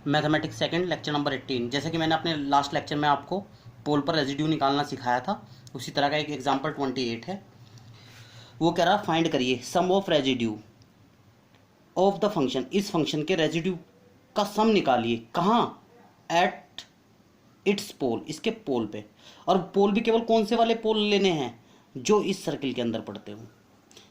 Mathematics second lecture number 18। जैसे कि मैंने अपने लास्ट लेक्चर में आपको पोल पर रेजिड्यू निकालना सिखाया था, उसी तरह का एक एग्जांपल 28 है। वो कह रहा फाइंड करिए sum of residue of the function. इस फंक्शन के रेजिड्यू का सम निकालिए। कहाँ? एट इट्स पोल, इसके पोल पे। और पोल भी केवल कौन से वाले पोल लेने हैं? जो इस सर्किल के अंदर पड़ते हो।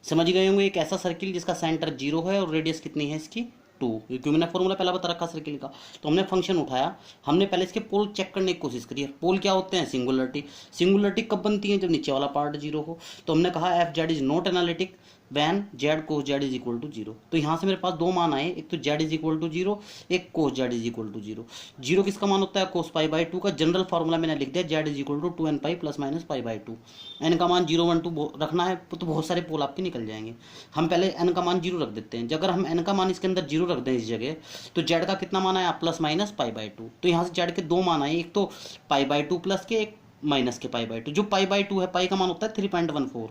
समझ गए होंगे, एक ऐसा सर्किल जिसका सेंटर 0 है और रेडियस कितनी है इसकी 2। क्योंकि मैंने फॉर्मूला पहला बता रखा सर्किल का, तो हमने फंक्शन उठाया, हमने पहले इसके पोल चेक करने की कोशिश करी। पोल क्या होते हैं? सिंगुलरिटी। सिंगुलरिटी कब बनती है? जब नीचे वाला पार्ट 0 हो। तो हमने कहा F Z is not analytic when Z cos Z is equal to 0। तो यहाँ से मेरे पास दो मान आए, एक तो जेड इज इक्वल टू 0, एक cos Z is equal to 0। 0 किसका मान होता है? कोस पाई बाई 2 का। जनरल फार्मूला मैंने लिख दिया, Z is equal to 2n pi plus minus pi by 2। N का मान 0 1 2 रखना है तो बहुत सारे पोल आपके निकल जाएंगे। हम पहले एन का मान 0 रख देते हैं। अगर हम एन का मान इसके अंदर 0 रख दें इस जगह, तो जेड का कितना मान आया? Plus minus pi by 2। तो यहाँ से जेड के दो मान आए, एक तो पाई बाई 2 प्लस के, एक माइनस के पाई बाई 2। जो पाई बाई 2 है, पाई का मान होता है 3.14।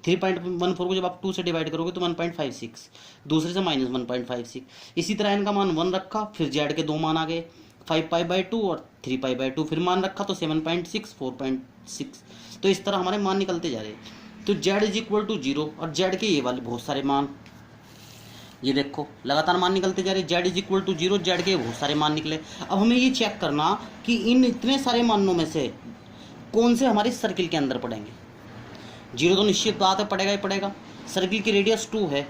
3.14 को जब आप 2 से डिवाइड करोगे तो 1.56, दूसरे से माइनस 1.56। इसी तरह इनका मान 1 रखा, फिर जेड के दो मान आ गए, 5 पाई बाई 2 और 3 पाई बाई 2। फिर मान रखा तो 7.6, 4.6। तो इस तरह हमारे मान निकलते जा रहे हैं। तो जेड इज इक्वल टू 0 और जेड के ये वाले बहुत सारे मान, ये देखो लगातार मान निकलते जा रहे। Z is equal to 0, Z के बहुत सारे मान निकले। अब हमें ये चेक करना कि इन इतने सारे मानों में से कौन से हमारे सर्किल के अंदर पड़ेंगे। 0 तो निश्चित बात है पड़ेगा ही पड़ेगा। सर्किल की रेडियस 2 है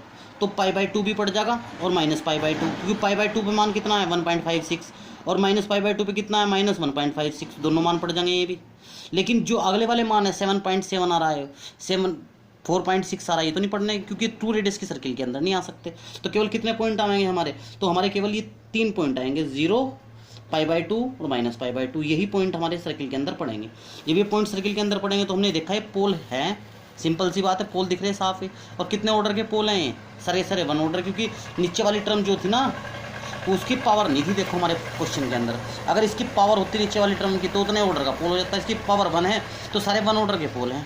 तो पाई बाई 2 भी पड़ जाएगा और माइनस पाई बाई 2, क्योंकि पाई बाई 2 पे मान कितना है? 1.56, और माइनस पाई बाई 2 पे कितना है? माइनस 1.56। दोनों मान पड़ जाएंगे ये भी। लेकिन जो अगले वाले मान है 7.7 आ रहा है, 4.6 आ रहा है, ये तो नहीं पढ़ने, क्योंकि 2 रेडियस की सर्किल के अंदर नहीं आ सकते। तो केवल कितने पॉइंट आएंगे हमारे? तो हमारे केवल ये 3 पॉइंट आएंगे, 0, पाई बाई 2 और माइनस पाई बाई 2। यही पॉइंट हमारे सर्किल के अंदर पड़ेंगे। जब ये पॉइंट सर्किल के अंदर पड़ेंगे तो हमने देखा है पोल है, सिंपल सी बात है, पोल दिख रहे हैं साफ है। और कितने ऑर्डर के पोल हैं? सारे सारे 1 ऑर्डर, क्योंकि नीचे वाली टर्म जो थी ना उसकी पावर नहीं थी। देखो हमारे क्वेश्चन के अंदर, अगर इसकी पावर होती नीचे वाली टर्म की तो उतने ऑर्डर का पोल हो जाता है। इसकी पावर 1 है तो सारे 1 ऑर्डर के पोल हैं,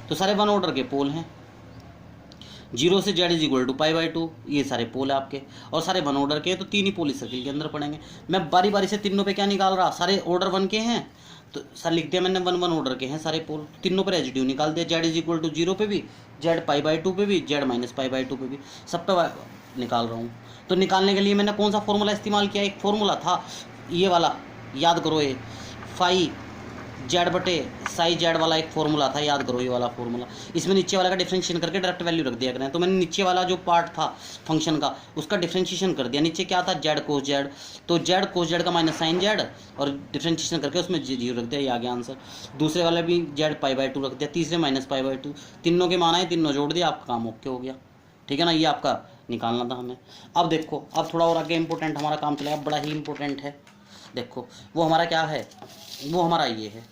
तो सारे 1 ऑर्डर के पोल हैं। 0 से Z is equal to pi by 2, ये सारे पोल है आपके, और सारे 1 ऑर्डर के हैं, तो 3 ही पोल इस सर्किल के अंदर पड़ेंगे। मैं बारी बारी से तीनों पे क्या निकाल रहा? सारे ऑर्डर 1 के हैं, तो सर लिख दिया मैंने 1 1 ऑर्डर के हैं सारे पोल। तीनों पर रेजिड्यू निकाल दिया। जेड इज इक्वल टू 0 पे भी, जेड पाई बाई 2 पे भी, जेड माइनस पाई बाई 2 पे भी, सब पे निकाल रहा हूँ। तो निकालने के लिए मैंने कौन सा फॉर्मूला इस्तेमाल किया? एक फॉर्मूला था ये वाला, याद करो, ये फाई जेड बटे साई जेड वाला एक फॉर्मूला था, याद करो ये वाला फॉर्मूला। इसमें नीचे वाला का डिफरेंशिएशन करके डायरेक्ट वैल्यू रख दिया करें। तो मैंने नीचे वाला जो पार्ट था फंक्शन का उसका डिफरेंशिएशन कर दिया। नीचे क्या था? जेड कोस जेड, तो जेड कोस जेड का माइनस साइन जेड, और डिफरेंशिएशन करके उसमें 0 रख दिया, ये आ गया आंसर। दूसरे वाले भी जेड पाई बाई 2 रख दिया, तीसरे माइनस पाई बाई 2। तीनों के मान आए, तीनों जोड़ दिया, आपका काम ओके हो गया। ठीक है ना, ये आपका निकालना था हमें। अब देखो, अब थोड़ा और आगे इंपॉर्टेंट हमारा काम चलेगा, बड़ा ही इंपॉर्टेंट है। देखो वो हमारा क्या है, वो हमारा ये है।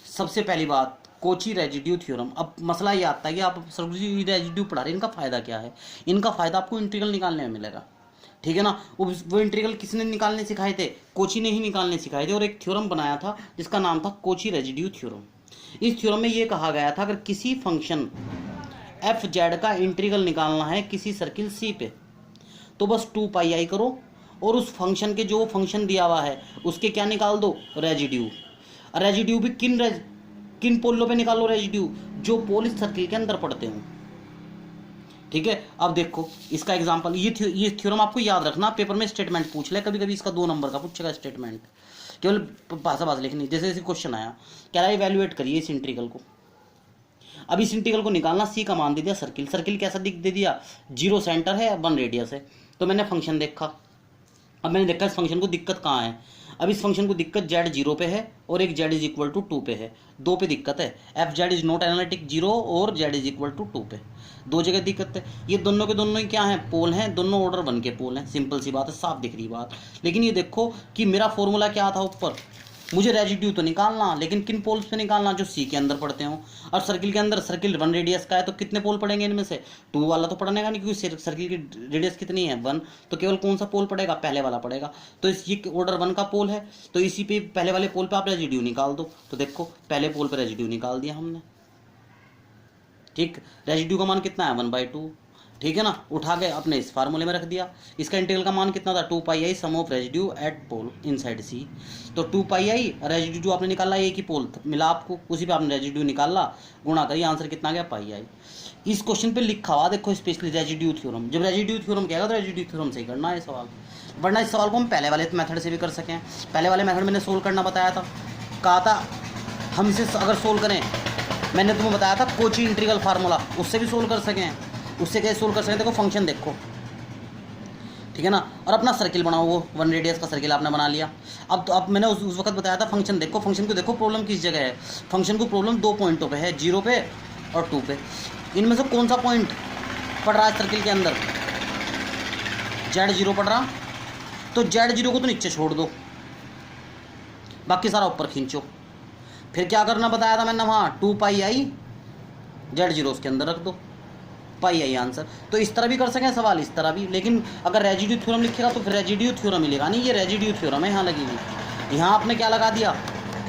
सबसे पहली बात, कोची रेजिड्यू थ्योरम। अब मसला ये आता है कि आप सर्वजी रेजिड्यू पढ़ा रहे हैं, इनका फ़ायदा क्या है? इनका फ़ायदा आपको इंटीग्रल निकालने में मिलेगा। ठीक है ना, वो इंटीग्रल किसने निकालने सिखाए थे? कोची ने ही निकालने सिखाए थे, और एक थ्योरम बनाया था जिसका नाम था कोची रेजिड्यू थ्योरम। इस थ्योरम में ये कहा गया था अगर किसी फंक्शन एफ जेड का इंटीग्रल निकालना है किसी सर्किल सी पे, तो बस 2 पाई आई करो और उस फंक्शन के जो फंक्शन दिया हुआ है उसके क्या निकाल दो? रेजिड्यू। रेजिड्यू भी किन पोलों पे निकालो? रेजिड्यू जो पोल इस सर्किल के अंदर पड़ते हो। ठीक है, अब देखो इसका एग्जांपल, ये थ्योरम आपको याद रखना, पेपर में स्टेटमेंट पूछ ले कभी कभी, इसका 2 नंबर का पूछेगा स्टेटमेंट, केवल भाषा लिखनी। जैसे जैसे क्वेश्चन आया, कह रहा है इवैल्यूएट करिए इस इंटीग्रल को। अब इस इंटीग्रल को निकालना, सी का मान दे दिया सर्किल। सर्किल कैसा दे दिया? 0 सेंटर है, 1 रेडियस है। तो मैंने फंक्शन देखा, अब मैंने देखा इस फंक्शन को दिक्कत कहाँ है। अब इस फंक्शन को दिक्कत जेड 0 पे है और एक जेड इज इक्वल टू 2 पे है। 2 पे दिक्कत है, F Z is not analytic 0 और जेड इज इक्वल टू 2 पे, 2 जगह दिक्कत है। ये दोनों के दोनों ही क्या हैं? पोल हैं, दोनों ऑर्डर 1 के पोल हैं। सिंपल सी बात है, साफ दिख रही बात। लेकिन ये देखो कि मेरा फॉर्मूला क्या था ऊपर, मुझे रेजिड्यू तो निकालना, लेकिन किन पोल्स पे निकालना? जो सी के अंदर पड़ते हो। और सर्किल के अंदर, सर्किल 1 रेडियस का है तो कितने पोल पड़ेंगे इनमें से? 2 वाला तो पड़ने का नहीं, क्योंकि सर्किल की रेडियस कितनी है? 1। तो केवल कौन सा पोल पड़ेगा? पहले वाला पड़ेगा। तो इस ये ऑर्डर 1 का पोल है, तो इसी पे पहले वाले पोल पे आप रेजिड्यू निकाल दो। तो देखो पहले पोल पे रेजिड्यू निकाल दिया हमने। ठीक, रेजिड्यू का मान कितना है? 1/2। ठीक है ना, उठा के अपने इस फार्मूले में रख दिया। इसका इंटीग्रल का मान कितना था, 2 pi i sum of residue at pole inside C. तो 2 पाई आई रेजिड्यू जो आपने निकाला एक ही पोल मिला आपको, उसी पे आपने रेजिड्यू निकाला, गुणा करिए, आंसर कितना गया, पाई आई। इस क्वेश्चन पे लिखा हुआ देखो स्पेशली रेजिड्यू थ्योरम। जब रेजिड्यू थ्योरम कहेगा तो रेजिड्यू थ्योरम से ही करना है सवाल, वरना इस सवाल को हम पहले वाले मेथड से भी कर सकें। पहले वाले मेथड मैंने सोल्व करना बताया था, कहा था हम इसे अगर सोल्व करें, मैंने तुम्हें बताया था कोची इंटीग्रल फार्मूला, उससे भी सोल्व कर सकें। उससे कैसे सोल्व कर सकें, देखो फंक्शन देखो, ठीक है ना, और अपना सर्किल बनाओ, वो 1 रेडियस का सर्किल आपने बना लिया। अब मैंने उस वक्त बताया था फंक्शन देखो, फंक्शन को देखो प्रॉब्लम किस जगह है। फंक्शन को प्रॉब्लम 2 पॉइंटों पे है, 0 पे और 2 पे। इनमें से कौन सा पॉइंट पड़ रहा है सर्किल के अंदर, Z0 पड़ रहा, तो Z0 को तो नीचे छोड़ दो, बाकी सारा ऊपर खींचो। फिर क्या करना बताया था मैंने वहाँ, 2 पाई आई Z0 उसके अंदर रख दो, पाई आई आंसर। तो इस तरह भी कर सकें सवाल, इस तरह भी, लेकिन अगर रेजिड्यू थ्योरम लिखेगा तो फिर रेजिड्यू थ्योरम मिलेगा नहीं, ये रेजिड्यू थ्योरम है यहाँ लगी हुई। यहाँ आपने क्या लगा दिया,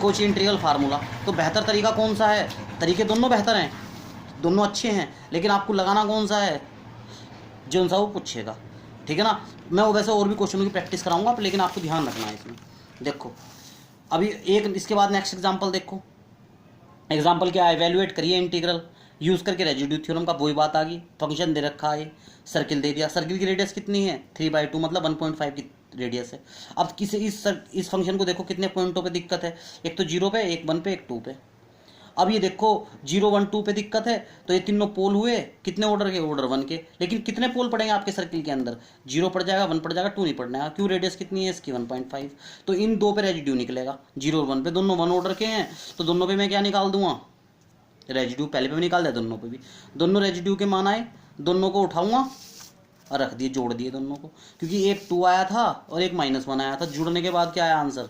कोची इंटीग्रल फार्मूला। तो बेहतर तरीका कौन सा है, तरीके दोनों बेहतर हैं, दोनों अच्छे हैं, लेकिन आपको लगाना कौन सा है, जो सा वो पूछेगा, ठीक है ना। मैं वो वैसे और भी क्वेश्चनों की प्रैक्टिस कराऊंगा, लेकिन आपको ध्यान रखना है इसमें। देखो अभी एक इसके बाद नेक्स्ट एग्जाम्पल देखो, एग्जाम्पल क्या है, एवेल्युएट करिए इंटीग्रल यूज़ करके रेजिड्यू थ्योरम का। वही बात आ गई, फंक्शन दे रखा है, सर्किल दे दिया, सर्किल की रेडियस कितनी है 3/2 मतलब 1.5 की रेडियस है। अब किसी इस फंक्शन को देखो कितने पॉइंटों पे दिक्कत है, एक तो 0 पे, एक 1 पे, एक 2 पे। अब ये देखो 0 1 2 पे दिक्कत है, तो ये तीनों पोल हुए कितने ऑर्डर के, ऑर्डर 1 के। लेकिन कितने पोल पड़ेंगे आपके सर्किल के अंदर, 0 पड़ जाएगा, 1 पड़ जाएगा, 2 नहीं पड़ना है, क्यों, रेडियस कितनी है इसकी 1.5। तो इन 2 पे रेजिड्यू निकलेगा, 0 और 1 पे, दोनों 1 ऑर्डर के हैं, तो दोनों पे मैं क्या निकाल दूंगा, रेजिड्यू। पहले पे भी निकाल दिया, दोनों पे भी, दोनों रेजिड्यू के मान आए, दोनों को उठाऊंगा और रख दिए, जोड़ दिए दोनों को, क्योंकि एक 2 आया था और एक -1 आया था, जुड़ने के बाद क्या आया आंसर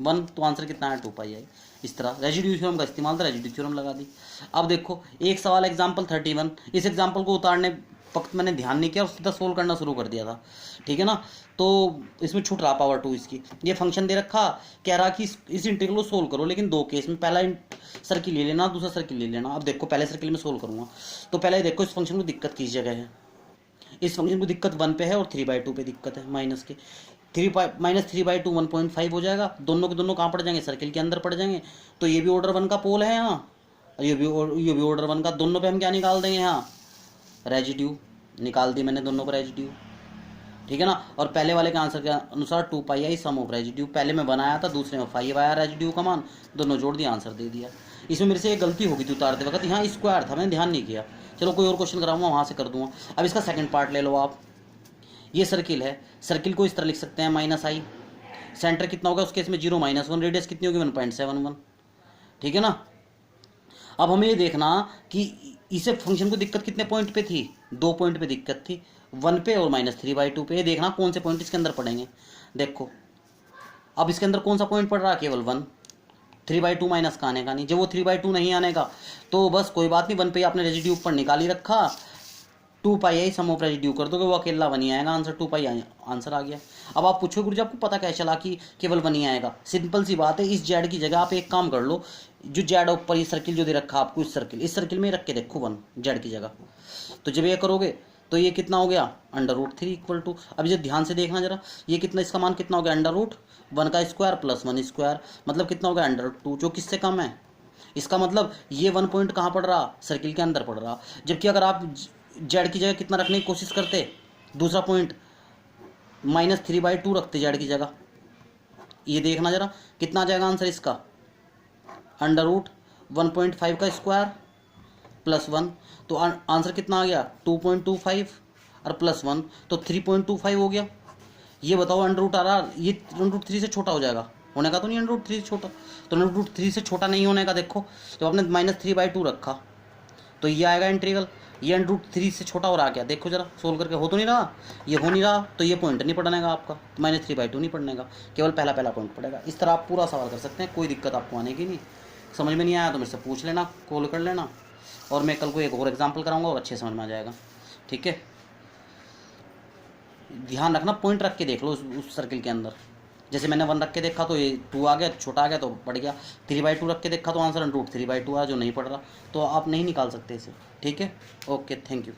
1, तो आंसर कितना है 2 पाई आई। इस तरह रेजिड्यू थ्योरम का इस्तेमाल था, रेजिड्यू थ्योरम लगा दी। अब देखो एक सवाल एग्जाम्पल 31, इस एग्जाम्पल को उतारने वक्त मैंने ध्यान नहीं किया और सीधा सोल्व करना शुरू कर दिया था, ठीक है ना। तो इसमें छूट रहा पावर 2 इसकी, ये फंक्शन दे रखा, कह रहा कि इस इंटीग्रल को सोल्व करो, लेकिन 2 केस में, पहला सर्किल ले लेना, दूसरा सर्किल ले लेना। अब देखो पहले सर्किल में सोल्व करूंगा, तो पहले देखो इस फंक्शन को दिक्कत किस जगह है, इस फंक्शन को दिक्कत 1 पे है और 3/2 पे दिक्कत है, माइनस के -3/2 1.5 हो जाएगा, दोनों के दोनों कहाँ पड़ जाएंगे, सर्किल के अंदर पड़ जाएंगे। तो ये भी ऑर्डर 1 का पोल है यहाँ, और ये भी ऑर्डर 1 का, दोनों पे हम क्या निकाल देंगे यहाँ, रेजिड्यू निकाल दी मैंने दोनों पर रेजिड्यू, ठीक है ना। और पहले वाले के आंसर के अनुसार 2 pi i sum of residue, पहले में बनाया था, दूसरे में 5 आया रेजिड्यू का मान, दोनों जोड़ दिया, आंसर दे दिया। इसमें मेरे से एक गलती होगी थी उतारते वक्त, यहाँ स्क्वायर था, मैंने ध्यान नहीं किया, चलो कोई और क्वेश्चन कराऊंगा वहाँ से कर दूंगा। अब इसका सेकंड पार्ट ले लो आप, ये सर्किल है, सर्किल को इस तरह लिख सकते हैं -i, सेंटर कितना होगा उसके इसमें 0 -1, रेडियस कितनी होगी 1.71, ठीक है ना। अब हमें ये देखना कि इसे फंक्शन को दिक्कत कितने पॉइंट पे थी, 2 पॉइंट पे दिक्कत थी, 1 पे और -3/2 पे। ये देखना कौन से पॉइंट इसके अंदर पड़ेंगे। देखो अब इसके अंदर कौन सा पॉइंट पड़ रहा है, केवल 1, 3/2 माइनस का आने का नहीं। जब वो 3/2 नहीं आने का तो बस कोई बात नहीं, 1 पे आपने रेजिड्यू ऊपर निकाल ही रखा, 2 pi i sum of residue कर दोगे, वो अकेला 1 ही आएगा, आंसर 2 पाई आंसर आ गया। अब आप पूछो गुरु जी आपको पता कैसे चला कि केवल 1 ही आएगा, सिंपल सी बात है, इस जेड की जगह आप एक काम कर लो, जो जेड ऊपर ये सर्किल जो दे रखा आपको, इस सर्किल में रख के देखो 1 जेड की जगह, तो जब ये करोगे तो ये कितना हो गया √3 = अब ये ध्यान से देखना जरा, ये कितना, इसका मान कितना हो गया √1 का स्क्वायर प्लस 1 स्क्वायर, मतलब कितना हो गया √2, जो किससे कम है। इसका मतलब ये 1 पॉइंट कहाँ पड़ रहा, सर्किल के अंदर पड़ रहा। जबकि अगर आप जेड की जगह कितना रखने की कोशिश करते, दूसरा पॉइंट -3/2 रखते जेड की जगह, ये देखना जरा कितना आ जाएगा आंसर इसका, √1.5 का स्क्वायर प्लस 1, तो आंसर कितना आ गया 2.25 और प्लस 1 तो 3.25 हो गया। ये बताओ अंडर आ रहा, ये √3 से छोटा हो जाएगा, होने का तो नहीं √3 से छोटा, तो √3 से छोटा नहीं होने का। देखो तो आपने -3/2 रखा तो ये आएगा इंटीग्रल, ये √3 से छोटा हो रहा क्या, देखो जरा सोल्व करके, हो तो नहीं रहा, ये हो नहीं रहा, तो ये पॉइंट नहीं पड़ने का आपका, -3/2 नहीं पड़ने का, केवल पहला पॉइंट पड़ेगा। इस तरह आप पूरा सवाल कर सकते हैं, कोई दिक्कत आपको आने की नहीं। समझ में नहीं आया तो मेरे से पूछ लेना, कॉल कर लेना, और मैं कल को एक और एग्जाम्पल कराऊंगा और अच्छे समझ में आ जाएगा, ठीक है। ध्यान रखना पॉइंट रख के देख लो उस सर्किल के अंदर, जैसे मैंने 1 रख के देखा तो ये 2 आ गया, छोटा आ गया तो बढ़ गया, 3/2 रख के देखा तो आंसर √3/2 आया, जो नहीं पड़ रहा तो आप नहीं निकाल सकते इसे, ठीक है। Okay, thank you.